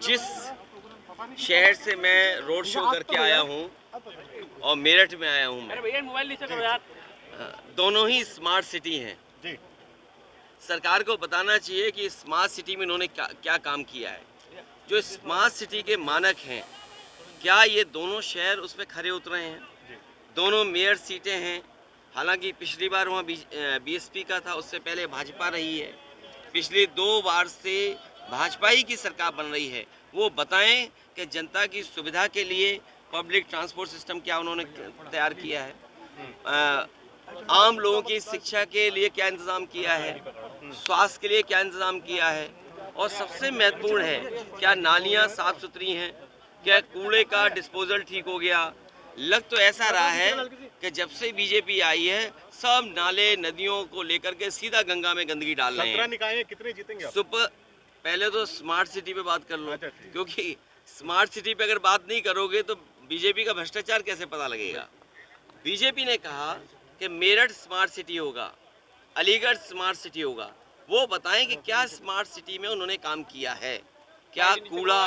जिस शहर से मैं रोड शो करके आया हूँ और मेरठ में आया हूँ मैं, दोनों ही स्मार्ट सिटी हैं। सरकार को बताना चाहिए कि स्मार्ट सिटी में इन्होंने क्या काम किया है। जो स्मार्ट सिटी के मानक हैं, क्या ये दोनों शहर उस पर खरे उतरे हैं? दोनों मेयर सीटें हैं। हालांकि पिछली बार वहाँ बीएसपी का था, उससे पहले भाजपा रही है। पिछले 2 बार से भाजपा ही की सरकार बन रही है। वो बताएं कि जनता की सुविधा के लिए पब्लिक ट्रांसपोर्ट सिस्टम क्या उन्होंने तैयार किया है, आम लोगों की शिक्षा के लिए क्या इंतज़ाम किया है, स्वास्थ्य के लिए क्या इंतज़ाम किया है, और सबसे महत्वपूर्ण है क्या नालियाँ साफ सुथरी हैं, क्या कूड़े का डिस्पोजल ठीक हो गया। लग तो ऐसा रहा है कि जब से बीजेपी आई है सब नाले नदियों को लेकर के सीधा गंगा में गंदगी डाल रहे हैं। 17 निकाय कितने जीतेंगे? पहले तो स्मार्ट सिटी पे बात कर लो, क्योंकि स्मार्ट सिटी पे अगर बात नहीं करोगे तो बीजेपी का भ्रष्टाचार कैसे पता लगेगा। बीजेपी ने कहा कि मेरठ स्मार्ट सिटी होगा, अलीगढ़ स्मार्ट सिटी होगा। वो बताएं कि क्या स्मार्ट सिटी में उन्होंने काम किया है, क्या कूड़ा,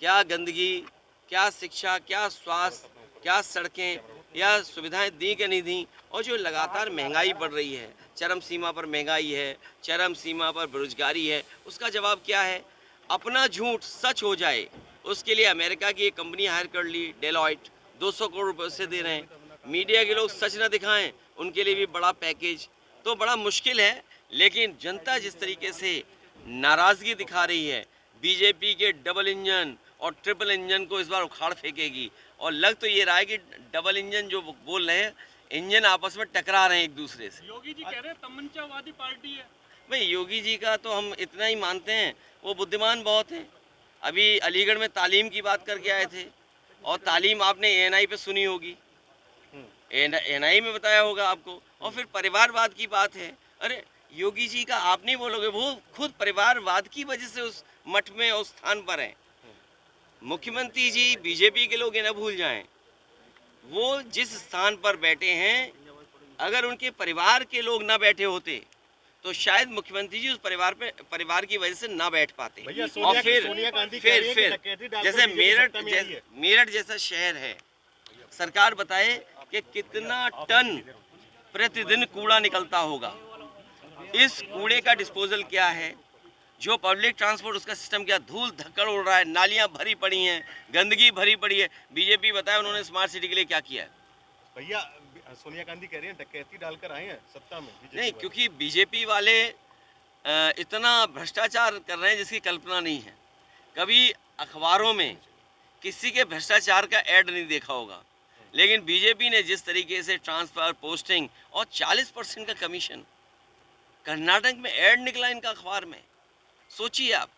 क्या गंदगी, क्या शिक्षा, क्या स्वास्थ्य, क्या सड़कें या सुविधाएं दी कि नहीं दी। और जो लगातार महंगाई बढ़ रही है, चरम सीमा पर महंगाई है, चरम सीमा पर बेरोजगारी है, उसका जवाब क्या है? अपना झूठ सच हो जाए उसके लिए अमेरिका की एक कंपनी हायर कर ली, डेलॉयट, 200 करोड़ रुपये उससे दे रहे हैं। मीडिया के लोग सच ना दिखाएं उनके लिए भी बड़ा पैकेज। तो बड़ा मुश्किल है। लेकिन जनता जिस तरीके से नाराज़गी दिखा रही है, बीजेपी के डबल इंजन और ट्रिपल इंजन को इस बार उखाड़ फेंकेगी। और लग तो ये रहा है कि डबल इंजन जो बोल रहे हैं, इंजन आपस में टकरा रहे हैं एक दूसरे से। योगी जी कह रहे हैं तमंचावादी पार्टी है। भाई योगी जी का तो हम इतना ही मानते हैं, वो बुद्धिमान बहुत हैं। अभी अलीगढ़ में तालीम की बात करके आए थे, और तालीम आपने एएनआई पे सुनी होगी, एएनआई में बताया होगा आपको। और फिर परिवारवाद की बात है, अरे योगी जी का आप नहीं बोलोगे, वो खुद परिवारवाद की वजह से उस मठ में उस स्थान पर हैं। मुख्यमंत्री जी, बीजेपी के लोग ये न भूल जाएं, वो जिस स्थान पर बैठे हैं, अगर उनके परिवार के लोग ना बैठे होते तो शायद मुख्यमंत्री जी उस परिवार की वजह से ना बैठ पाते। और फिर जैसे मेरठ जैसा शहर है, सरकार बताए कि कितना टन प्रतिदिन कूड़ा निकलता होगा, इस कूड़े का डिस्पोजल क्या है, जो पब्लिक ट्रांसपोर्ट उसका सिस्टम क्या, धूल धक्कड़ उड़ रहा है, नालियां भरी पड़ी हैं, गंदगी भरी पड़ी है। बीजेपी बताया उन्होंने स्मार्ट सिटी के लिए क्या किया है। भैया सोनिया गांधी कह रही हैं डकैती डालकर आए हैं सत्ता में। नहीं, क्योंकि बीजेपी वाले इतना भ्रष्टाचार कर रहे हैं जिसकी कल्पना नहीं है। कभी अखबारों में किसी के भ्रष्टाचार का ऐड नहीं देखा होगा, लेकिन बीजेपी ने जिस तरीके से ट्रांसफर, पोस्टिंग और 40% का कमीशन, कर्नाटक में ऐड निकला इनका अखबार में, सोचिए आप।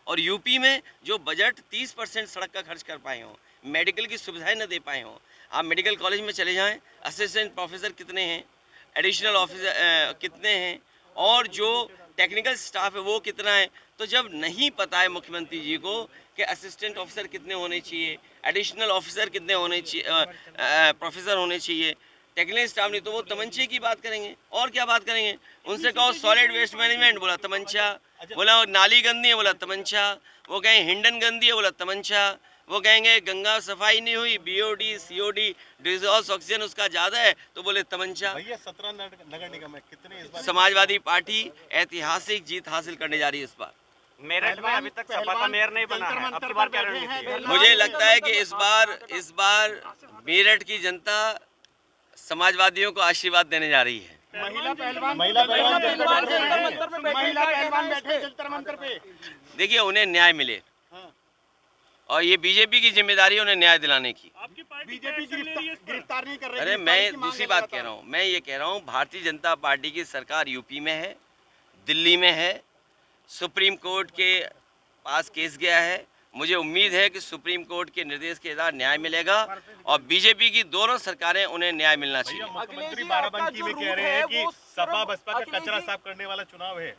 और यूपी में जो बजट 30% सड़क का खर्च कर पाए हों, मेडिकल की सुविधाएं न दे पाए हों। आप मेडिकल कॉलेज में चले जाएं, असिस्टेंट प्रोफेसर कितने हैं, एडिशनल ऑफिसर कितने हैं, और जो टेक्निकल स्टाफ है वो कितना है। तो जब नहीं पता है मुख्यमंत्री जी को कि असिस्टेंट ऑफिसर कितने होने चाहिए, एडिशनल ऑफिसर कितने होने चाहिए, प्रोफेसर होने चाहिए, टेक्निकल स्टाफ नहीं, तो वो तमंचे की बात करेंगे। और क्या बात करेंगे? उनसे कहो सॉलिड वेस्ट मैनेजमेंट, बोला तमंचा। बोला नाली गंदी है, बोला तमंचा। वो कहें हिंडन गंदी है, बोला तमंचा। वो कहेंगे गंगा सफाई नहीं हुई, बीओडी सीओडी डिजॉल्व ऑक्सीजन उसका ज्यादा है, तो बोले तमंचा। भैया 17 नगर निगम है, कितने इस बार? समाजवादी पार्टी ऐतिहासिक जीत हासिल करने जा रही है इस बार। मेरठ में अभी तक सपा का मेयर नहीं बना है, अब की बार क्या रणनीति है? मुझे लगता है कि इस बार मेरठ की जनता समाजवादियों को आशीर्वाद देने जा रही है। महिला पहलवान बैठे जंतर मंतर पे। देखिए, उन्हें न्याय मिले, और ये बीजेपी की जिम्मेदारी है उन्हें न्याय दिलाने की। आपकी पार्टी बीजेपी गिरफ्तार नहीं कर रही। अरे मैं दूसरी बात कह रहा हूँ, मैं ये कह रहा हूँ भारतीय जनता पार्टी की सरकार यूपी में है, दिल्ली में है, सुप्रीम कोर्ट के पास केस गया है। मुझे उम्मीद है कि सुप्रीम कोर्ट के निर्देश के आधार न्याय मिलेगा, और बीजेपी की दोनों सरकारें उन्हें न्याय मिलना चाहिए। मुख्यमंत्री बाराबंकी में कह रहे हैं कि सपा बसपा का कचरा साफ करने वाला चुनाव है।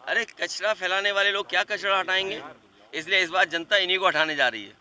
अरे कचरा फैलाने वाले लोग क्या कचरा हटाएंगे? इसलिए इस बार जनता इन्हीं को हटाने जा रही है।